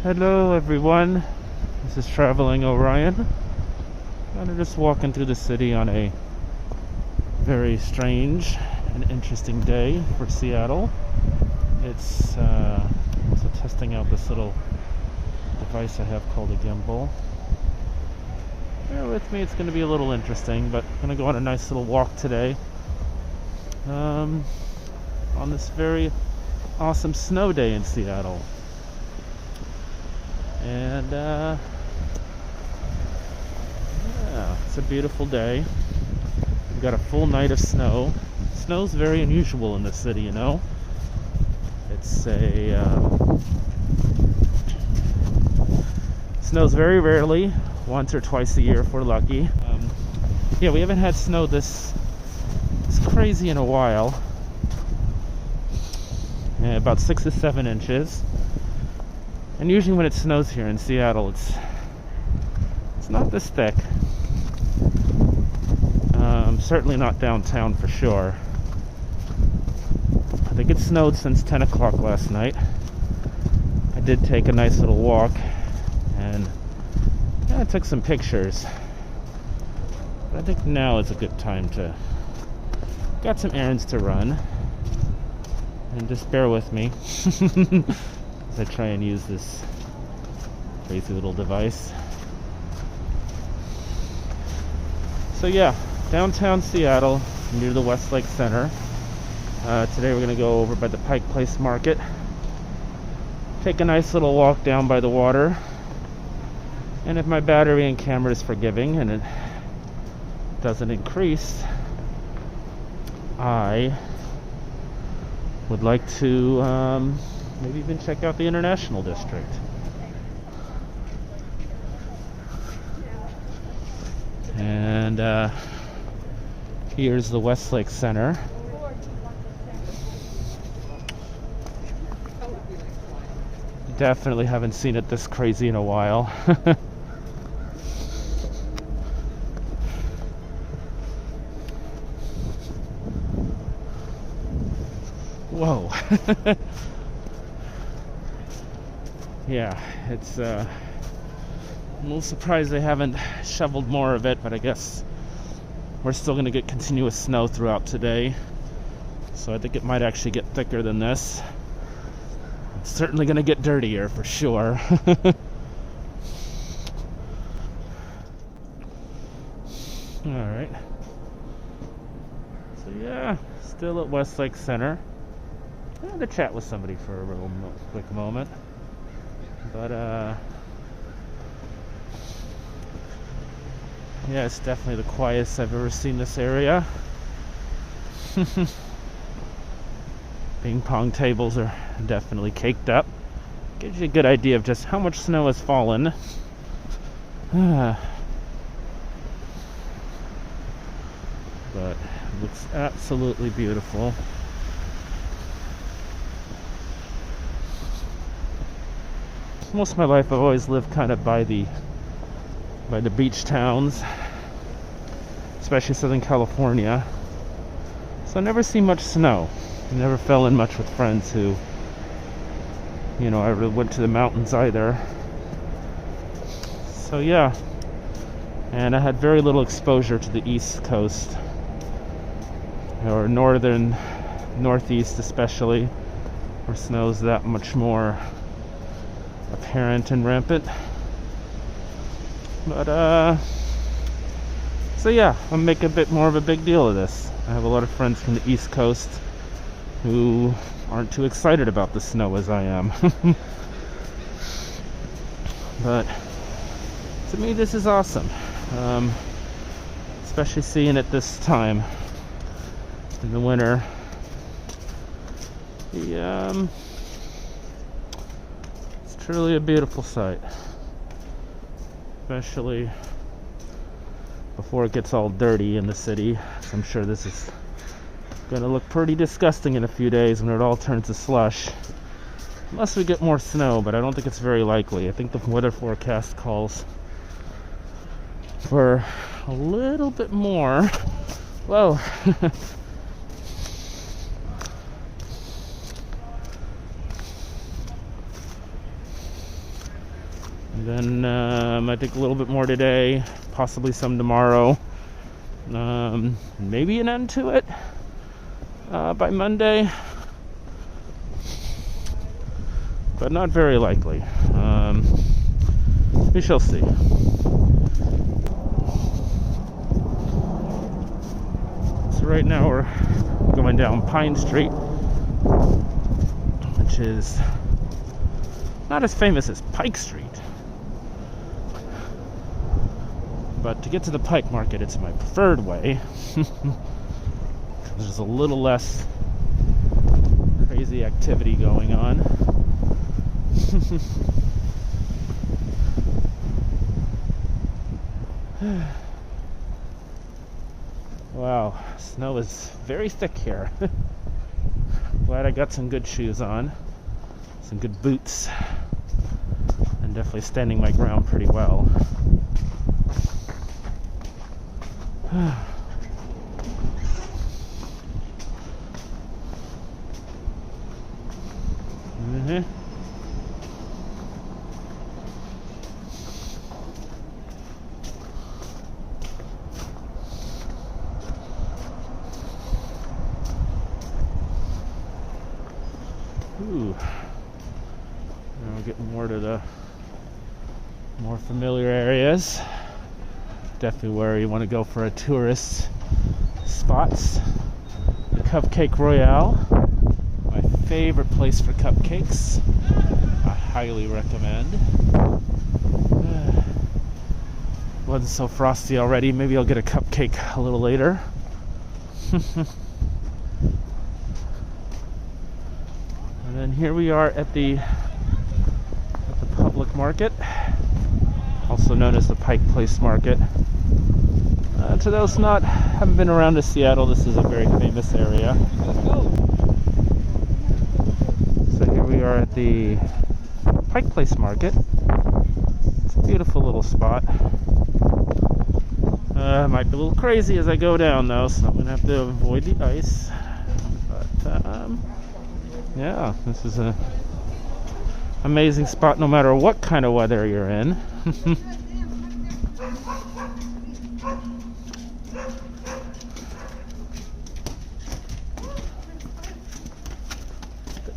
Hello everyone, this is Traveling Orion. I'm just walking through the city on a very strange and interesting day for Seattle. It's also testing out this little device I have called a gimbal. Bear with me, it's going to be a little interesting, but I'm going to go on a nice little walk today on this very awesome snow day in Seattle. And yeah, it's a beautiful day. We've got a full night of snow. Snow's very unusual in this city, you know. It's snows very rarely, once or twice a year if we're lucky. Yeah, we haven't had snow this crazy in a while. Yeah, about 6 to 7 inches. And usually when it snows here in Seattle, it's not this thick. Certainly not downtown for sure. I think it snowed since 10 o'clock last night. I did take a nice little walk and I took some pictures. But I think now is a good time to... Got some errands to run. And just bear with me as I try and use this crazy little device. So yeah, downtown Seattle, near the Westlake Center. Today we're going to go over by the Pike Place Market. Take a nice little walk down by the water. And if my battery and camera is forgiving and it doesn't increase, I would like to maybe even check out the International District. And here's the Westlake Center. Definitely haven't seen it this crazy in a while. Whoa. Yeah, it's I'm a little surprised they haven't shoveled more of it, but I guess we're still going to get continuous snow throughout today. So I think it might actually get thicker than this. It's certainly going to get dirtier for sure. Alright. So yeah, still at Westlake Center. I had to chat with somebody for a real quick moment. But yeah, it's definitely the quietest I've ever seen this area. Ping pong tables are definitely caked up. Gives you a good idea of just how much snow has fallen. But it looks absolutely beautiful. Most of my life I've always lived kind of by the beach towns, especially Southern California. So I never see much snow. I never fell in much with friends who, you know, I really went to the mountains either. So yeah, and I had very little exposure to the East Coast or northeast especially, where snow's that much more apparent and rampant. But so yeah, I'll make a bit more of a big deal of this. I have a lot of friends from the East Coast who aren't too excited about the snow as I am. But to me this is awesome, especially seeing it this time in the winter. It's truly a beautiful sight, especially before it gets all dirty in the city. So I'm sure this is gonna look pretty disgusting in a few days when it all turns to slush, unless we get more snow, but I don't think it's very likely. I think the weather forecast calls for a little bit more. Whoa. And then I think a little bit more today, possibly some tomorrow. Maybe an end to it by Monday, but not very likely. We shall see. So right now we're going down Pine Street, which is not as famous as Pike Street. But to get to the Pike Market, it's my preferred way. There's a little less crazy activity going on. Wow, snow is very thick here. Glad I got some good shoes on, some good boots, and definitely standing my ground pretty well. Ooh. Now we're getting more to the more familiar areas. Definitely where you want to go for a tourist spots. The Cupcake Royale, my favorite place for cupcakes. I highly recommend. Wasn't so frosty already. Maybe I'll get a cupcake a little later. And then here we are at the public market, also known as the Pike Place Market. To those haven't been around to Seattle, this is a very famous area. So here we are at the Pike Place Market. It's a beautiful little spot. Might be a little crazy as I go down though, so I'm going to have to avoid the ice. But yeah, this is an amazing spot no matter what kind of weather you're in.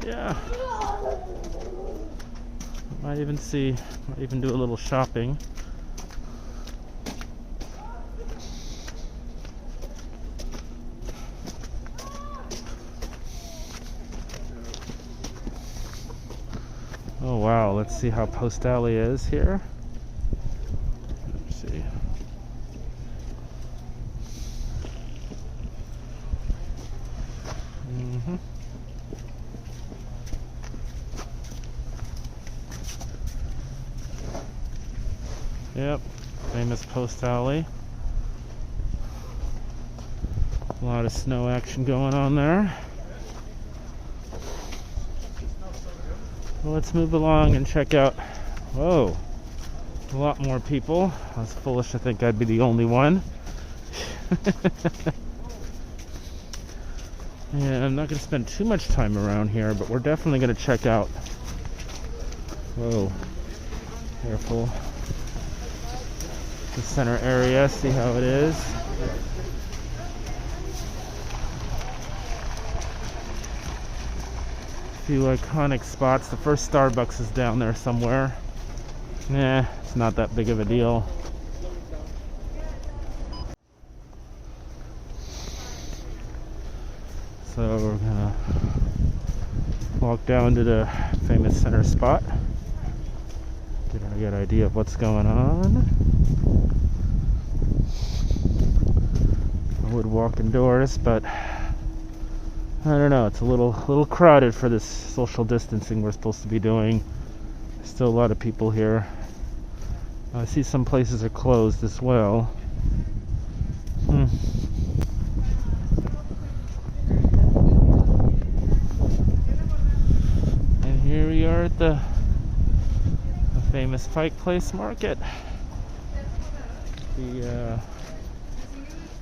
Yeah, might even do a little shopping. Oh wow, let's see how Post Alley is here. Let's see. Yep, famous Post Alley. A lot of snow action going on there. Well, let's move along and check out. Whoa, a lot more people. I was foolish to think I'd be the only one. Yeah, I'm not going to spend too much time around here, but we're definitely going to check out. Whoa, careful. The center area, see how it is. A few iconic spots. The first Starbucks is down there somewhere. Nah, it's not that big of a deal. So we're gonna walk down to the famous center spot. Get a good idea of what's going on. I would walk indoors, but I don't know, it's a little crowded for this social distancing we're supposed to be doing. There's still a lot of people here. I see some places are closed as well. And here we are at the famous Pike Place Market. The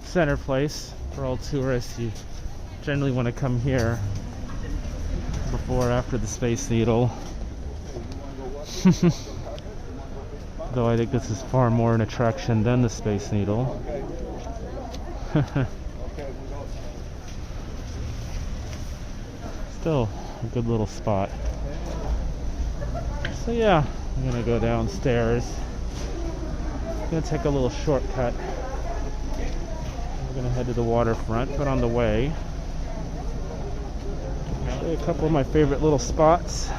center place for all tourists. You generally want to come here before or after the Space Needle. Though I think this is far more an attraction than the Space Needle. Still a good little spot. So yeah, I'm gonna go downstairs. I'm gonna take a little shortcut. We're gonna head to the waterfront, but on the way, I'll show you a couple of my favorite little spots.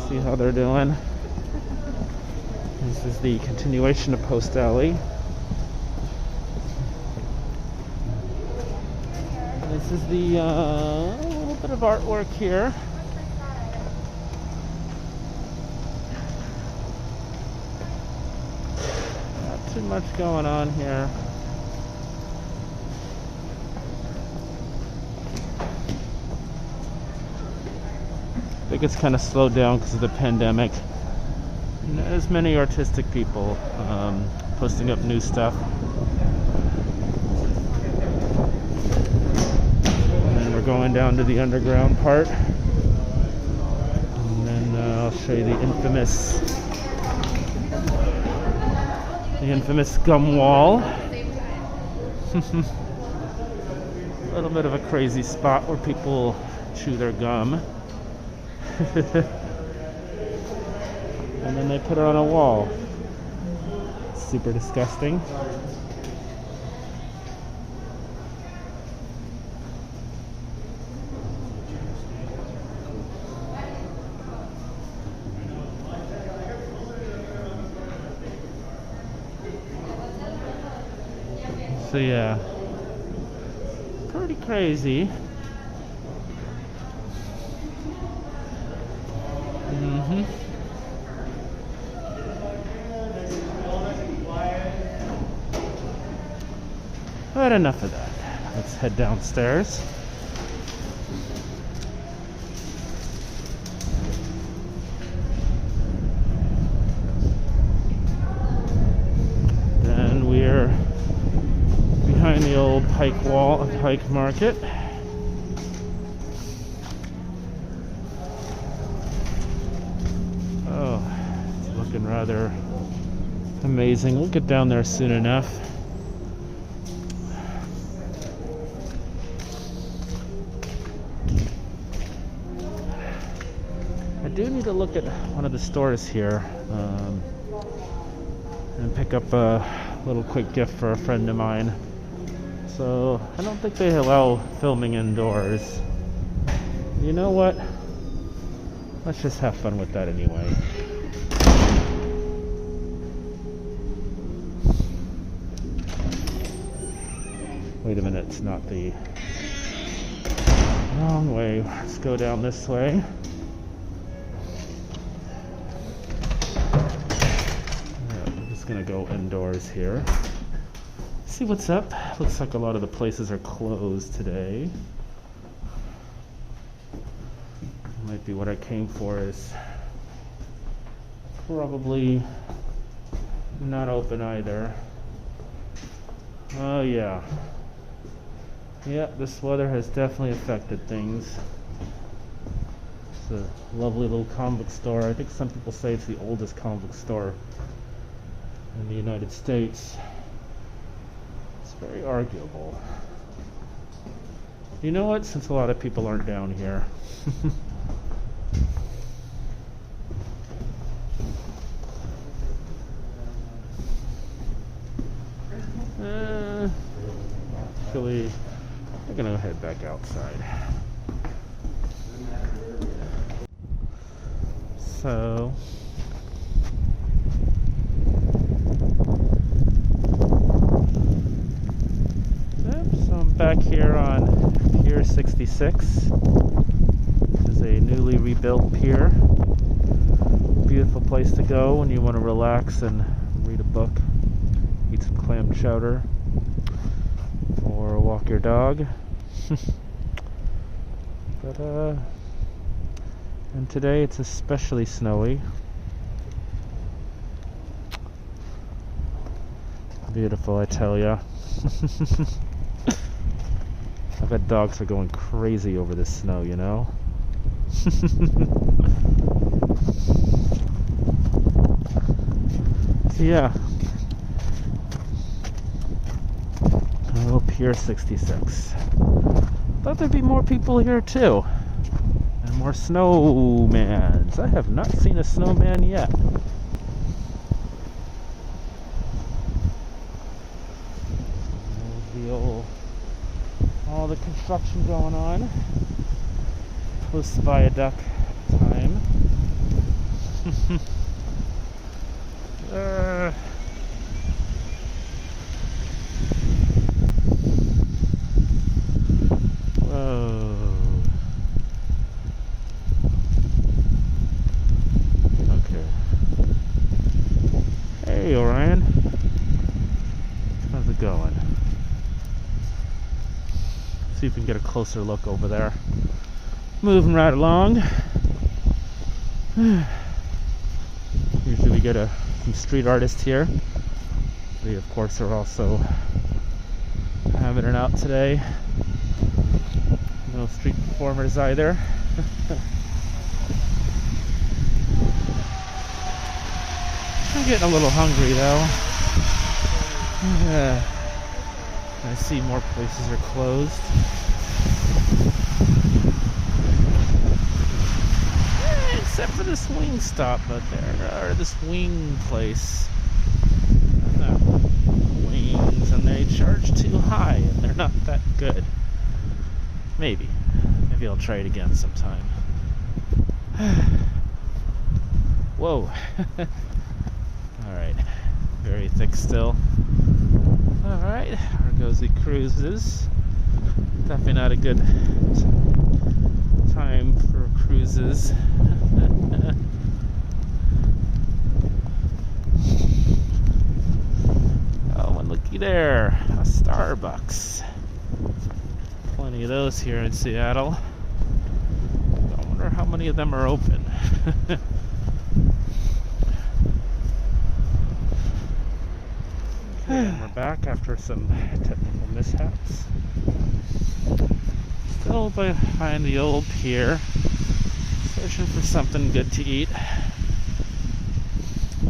See how they're doing. This is the continuation of Post Alley. This is the little bit of artwork here. Not too much going on here. I think it's kind of slowed down because of the pandemic. Not as many artistic people posting up new stuff. And then we're going down to the underground part. And then I'll show you the infamous gum wall. A little bit of a crazy spot where people chew their gum. And then they put it on a wall. Super disgusting. So yeah, pretty crazy. But enough of that. Let's head downstairs. Then we're behind the old Pike Wall, Pike Market. Oh, it's looking rather amazing. We'll get down there soon enough. I do need to look at one of the stores here and pick up a little quick gift for a friend of mine. So I don't think they allow filming indoors. You know what? Let's just have fun with that anyway. Wait a minute, it's not the wrong way. Let's go down this way. Gonna go indoors here. See what's up. Looks like a lot of the places are closed today. Might be what I came for is probably not open either. Oh yeah. Yeah, this weather has definitely affected things. It's a lovely little comic book store. I think some people say it's the oldest comic book store in the United States. It's very arguable. You know what? Since a lot of people aren't down here. Actually, I'm gonna head back outside. So I'm back here on Pier 66. This is a newly rebuilt pier. Beautiful place to go when you want to relax and read a book, eat some clam chowder, or walk your dog. And today it's especially snowy. Beautiful, I tell ya. I bet dogs are going crazy over this snow, you know? Yeah. Oh, Pier 66. Thought there'd be more people here too. And more snowmans. I have not seen a snowman yet. There's the old, all the construction going on. Post viaduct time. Whoa. Okay. Hey, Orion. How's it going? See if we can get a closer look over there. Moving right along. Usually we get some street artists here. They, of course, are also having it out today. No street performers either. I'm getting a little hungry though. I see more places are closed. Except for this wing stop out there, or this wing place. Wings, and they charge too high, and they're not that good. Maybe I'll try it again sometime. Whoa. Alright, very thick still. Alright, Argosy Cruises. Definitely not a good time for cruises. Oh, and looky there, a Starbucks. Plenty of those here in Seattle. I wonder how many of them are open. Okay, and we're back after some technical mishaps. Still behind the old pier, searching for something good to eat.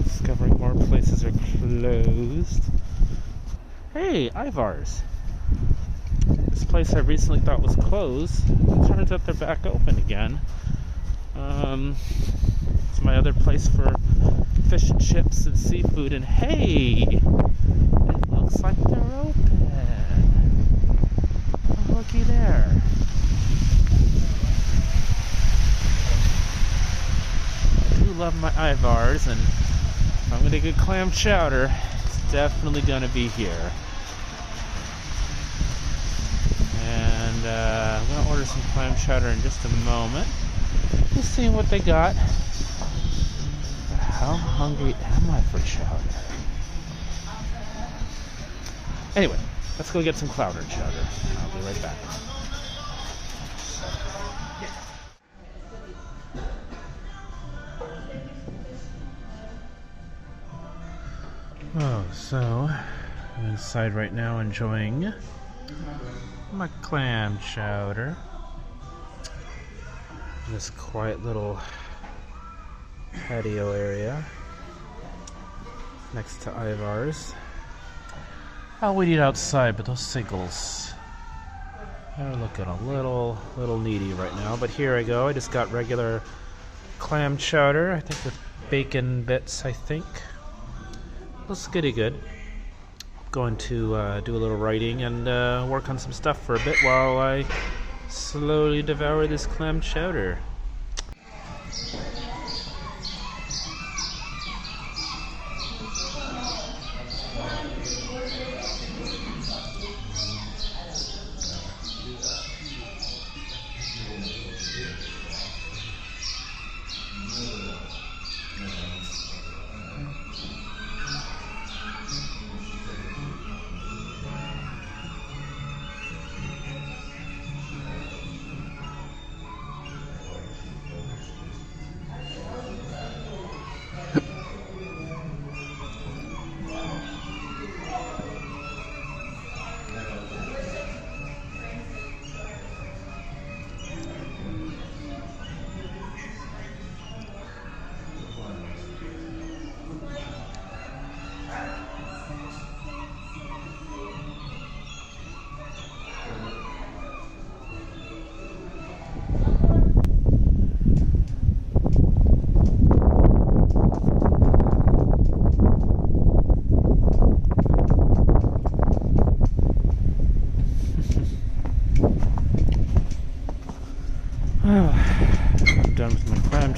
Discovering more places are closed. Hey, Ivar's. This place I recently thought was closed. It turns out they're back open again. It's my other place for fish and chips and seafood, and hey, it looks like they're open. Oh, looky there. I do love my Ivar's, and if I'm gonna get clam chowder, it's definitely gonna be here. And I'm gonna order some clam chowder in just a moment. Just seeing what they got. How hungry am I for chowder? Anyway, let's go get some chowder. I'll be right back. Oh, so I'm inside right now enjoying my clam chowder. This quiet little patio area next to Ivar's. I'll wait it outside, but those seagulls are looking a little needy right now. But here I go. I just got regular clam chowder, I think with bacon bits, I think. Looks goody good. Going to do a little writing and work on some stuff for a bit while I slowly devour this clam chowder.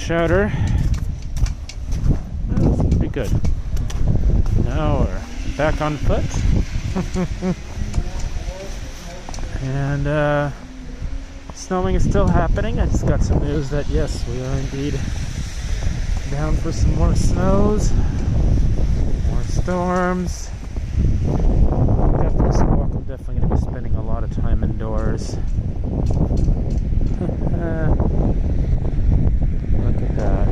chowder. That's pretty good. Now we're back on foot. And snowing is still happening. I just got some news that yes, we are indeed down for some more snows, more storms. After this walk, I'm definitely going to be spending a lot of time indoors. Look at that.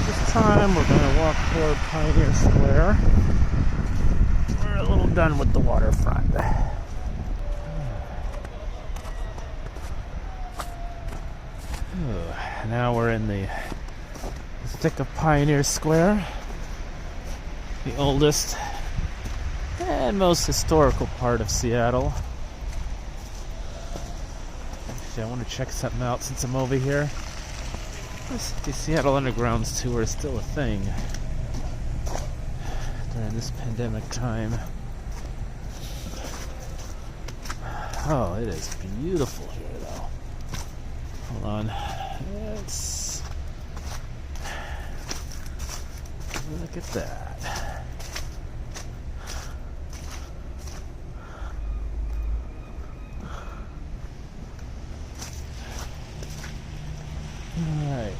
This time we're going to walk toward Pioneer Square. We're a little done with the waterfront. Now we're in the thick of Pioneer Square, the oldest and most historical part of Seattle. Actually, I want to check something out since I'm over here. The Seattle Underground's tour is still a thing during this pandemic time. Oh, it is beautiful here, though. Hold on. Look at that. Alright.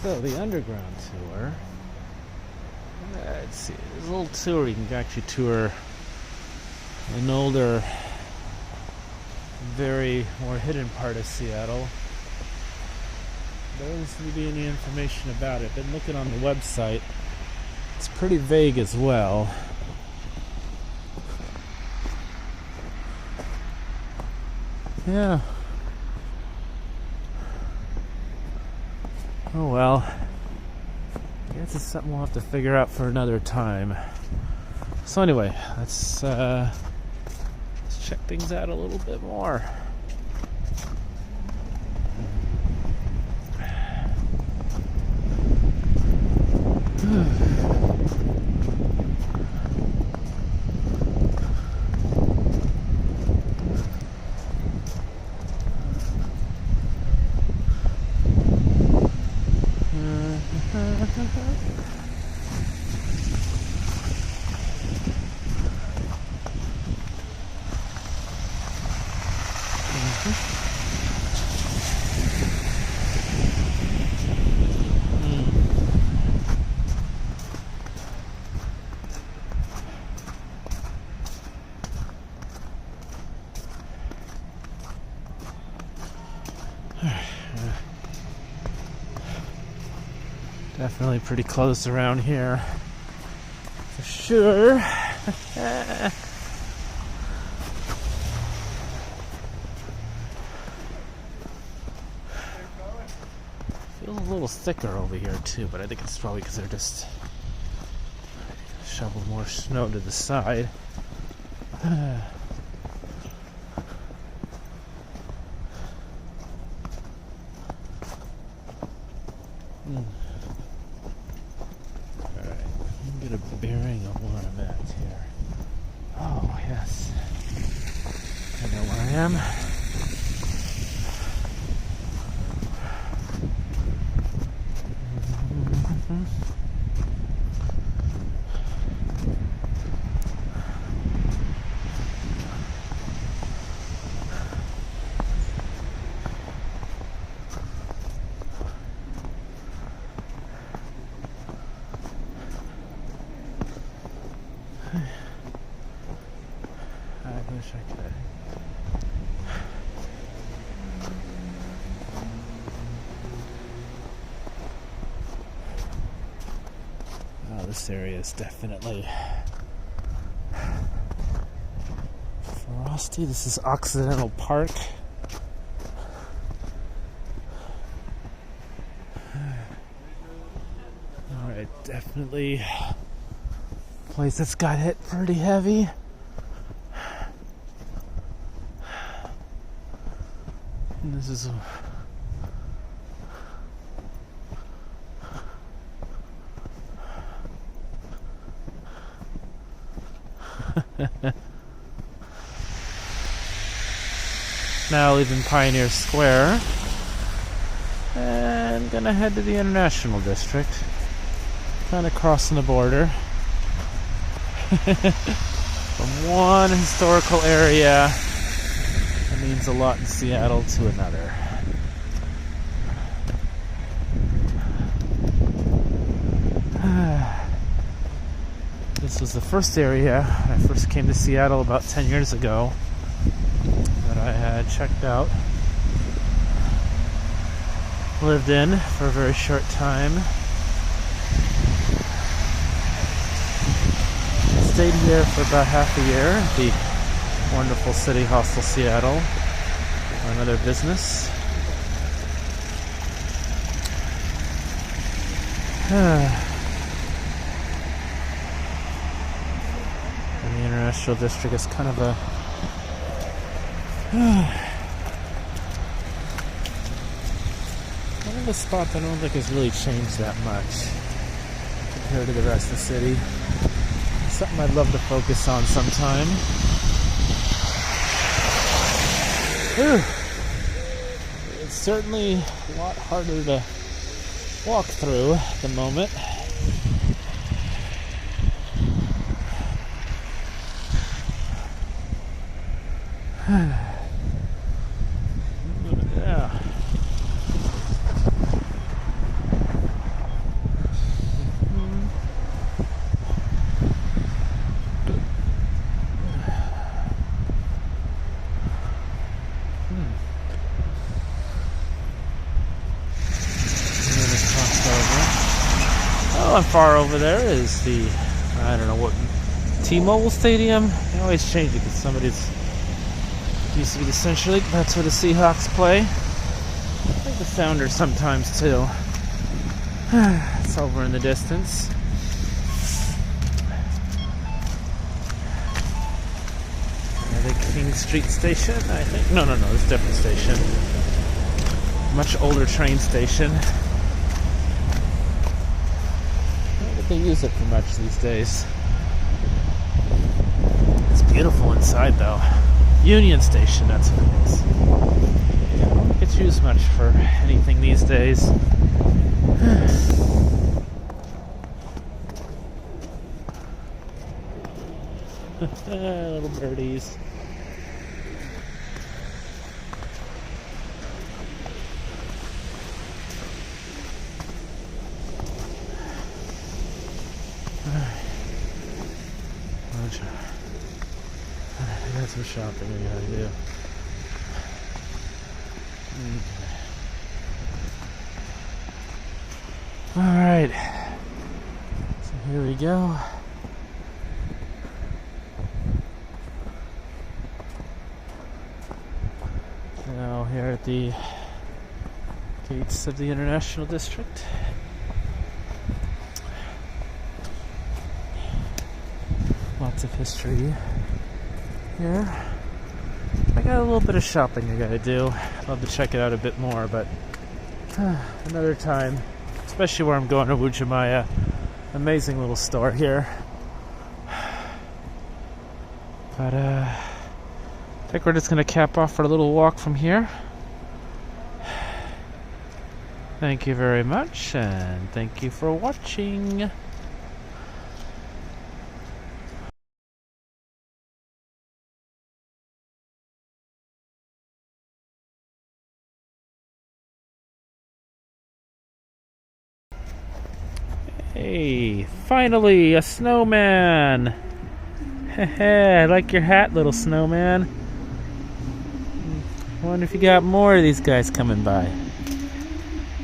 So, the Underground tour. Let's see, there's a little tour. You can actually tour an older, very more hidden part of Seattle. There doesn't seem to be any information about it. Been looking on the website. It's pretty vague as well. Yeah. Oh well. I guess it's something we'll have to figure out for another time. So anyway, let's check things out a little bit more. Definitely pretty close around here, for sure. Feels a little thicker over here too, but I think it's probably because they're just shoveling more snow to the side. Get a bearing of where I'm at here. Oh, yes. I know where I am. I wish I could. Oh, this area is definitely frosty. This is Occidental Park. Alright, definitely a place that's got hit pretty heavy. And this is Now leaving Pioneer Square and gonna head to the International District. Kind of crossing the border from one historical area that means a lot in Seattle to another. This was the first area when I first came to Seattle about 10 years ago that I had checked out. Lived in for a very short time. Stayed here for about half a year at the wonderful City Hostel Seattle for another business. And the International District is kind of a one of the spots I don't think has really changed that much compared to the rest of the city. Something I'd love to focus on sometime. It's certainly a lot harder to walk through at the moment. Yeah. Not far over there is the, I don't know what, T-Mobile Stadium. They always change it because somebody's used to be the Century League. That's where the Seahawks play. I think the Sounders sometimes too. It's over in the distance. The King Street Station, I think. No, it's a different station. Much older train station. They use it for much these days. It's beautiful inside though. Union Station, that's what it is. Yeah, I don't get used much for anything these days. Little birdies. Got some shopping we gotta do. Alright. So here we go. Now here at the gates of the International District. Lots of history here. I got a little bit of shopping I gotta do. I'd love to check it out a bit more, but another time. Especially where I'm going to Wujimaya. Amazing little store here. But I think we're just gonna cap off for a little walk from here. Thank you very much, and thank you for watching. Hey, finally, a snowman! Heh, I like your hat, little snowman. I wonder if you got more of these guys coming by.